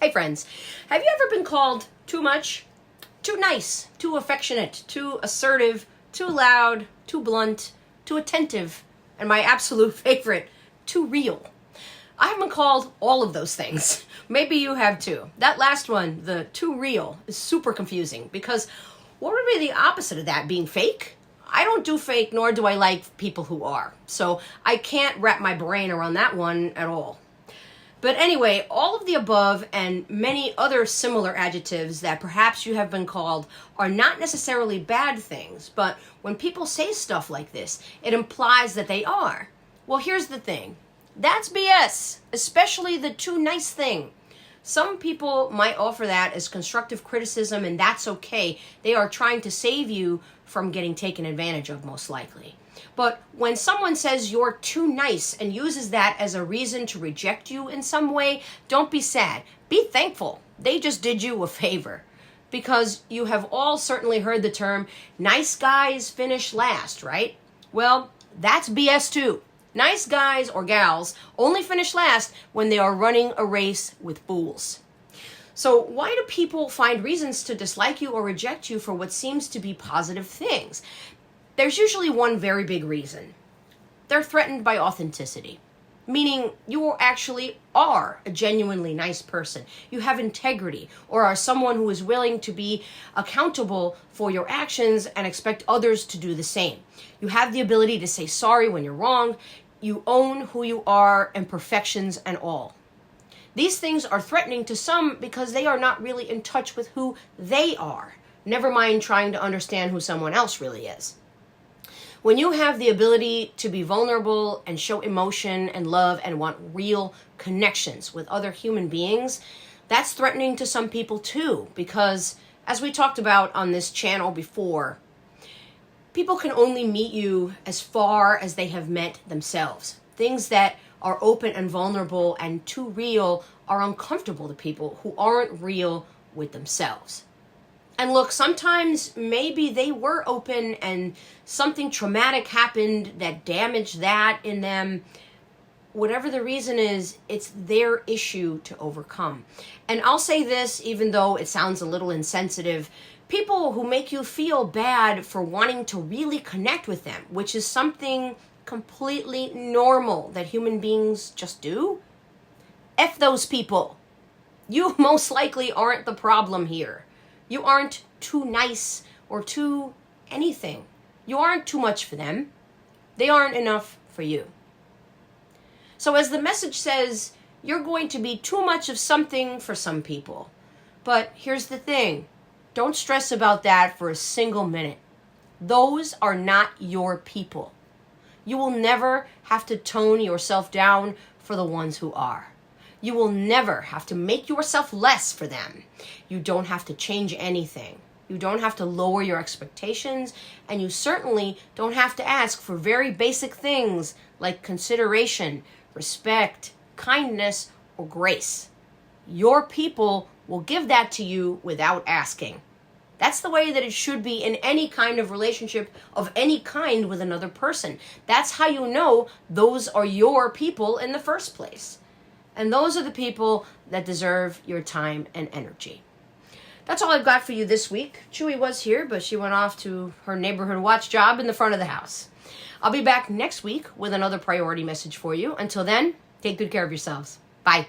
Hey friends, have you ever been called too much? Too nice, too affectionate, too assertive, too loud, too blunt, too attentive, and my absolute favorite, too real. I have been called all of those things. Maybe you have too. That last one, the too real, is super confusing because what would be the opposite of that, being fake? I don't do fake, nor do I like people who are. So I can't wrap my brain around that one at all. But anyway, all of the above and many other similar adjectives that perhaps you have been called are not necessarily bad things, but when people say stuff like this, it implies that they are. Well, here's the thing. That's BS, especially the too nice thing. Some people might offer that as constructive criticism, and that's okay. They are trying to save you from getting taken advantage of, most likely. But when someone says you're too nice and uses that as a reason to reject you in some way, don't be sad. Be thankful. They just did you a favor. Because you have all certainly heard the term, nice guys finish last, right? Well, that's BS too. Nice guys or gals only finish last when they are running a race with fools. So why do people find reasons to dislike you or reject you for what seems to be positive things? There's usually one very big reason. They're threatened by authenticity, meaning you actually are a genuinely nice person. You have integrity, or are someone who is willing to be accountable for your actions and expect others to do the same. You have the ability to say sorry when you're wrong. You own who you are, imperfections and all. These things are threatening to some because they are not really in touch with who they are, never mind trying to understand who someone else really is. When you have the ability to be vulnerable and show emotion and love and want real connections with other human beings, that's threatening to some people too, because as we talked about on this channel before, people can only meet you as far as they have met themselves. Things that are open and vulnerable and too real are uncomfortable to people who aren't real with themselves. And look, sometimes maybe they were open and something traumatic happened that damaged that in them. Whatever the reason is, it's their issue to overcome. And I'll say this, even though it sounds a little insensitive, people who make you feel bad for wanting to really connect with them, which is something completely normal that human beings just do. F those people. You most likely aren't the problem here. You aren't too nice or too anything. You aren't too much for them. They aren't enough for you. So as the message says, you're going to be too much of something for some people. But here's the thing. Don't stress about that for a single minute. Those are not your people. You will never have to tone yourself down for the ones who are. You will never have to make yourself less for them. You don't have to change anything. You don't have to lower your expectations, and you certainly don't have to ask for very basic things like consideration, respect, kindness, or grace. Your people will give that to you without asking. That's the way that it should be in any kind of relationship of any kind with another person. That's how you know those are your people in the first place. And those are the people that deserve your time and energy. That's all I've got for you this week. Chewy was here, but she went off to her neighborhood watch job in the front of the house. I'll be back next week with another priority message for you. Until then, take good care of yourselves. Bye.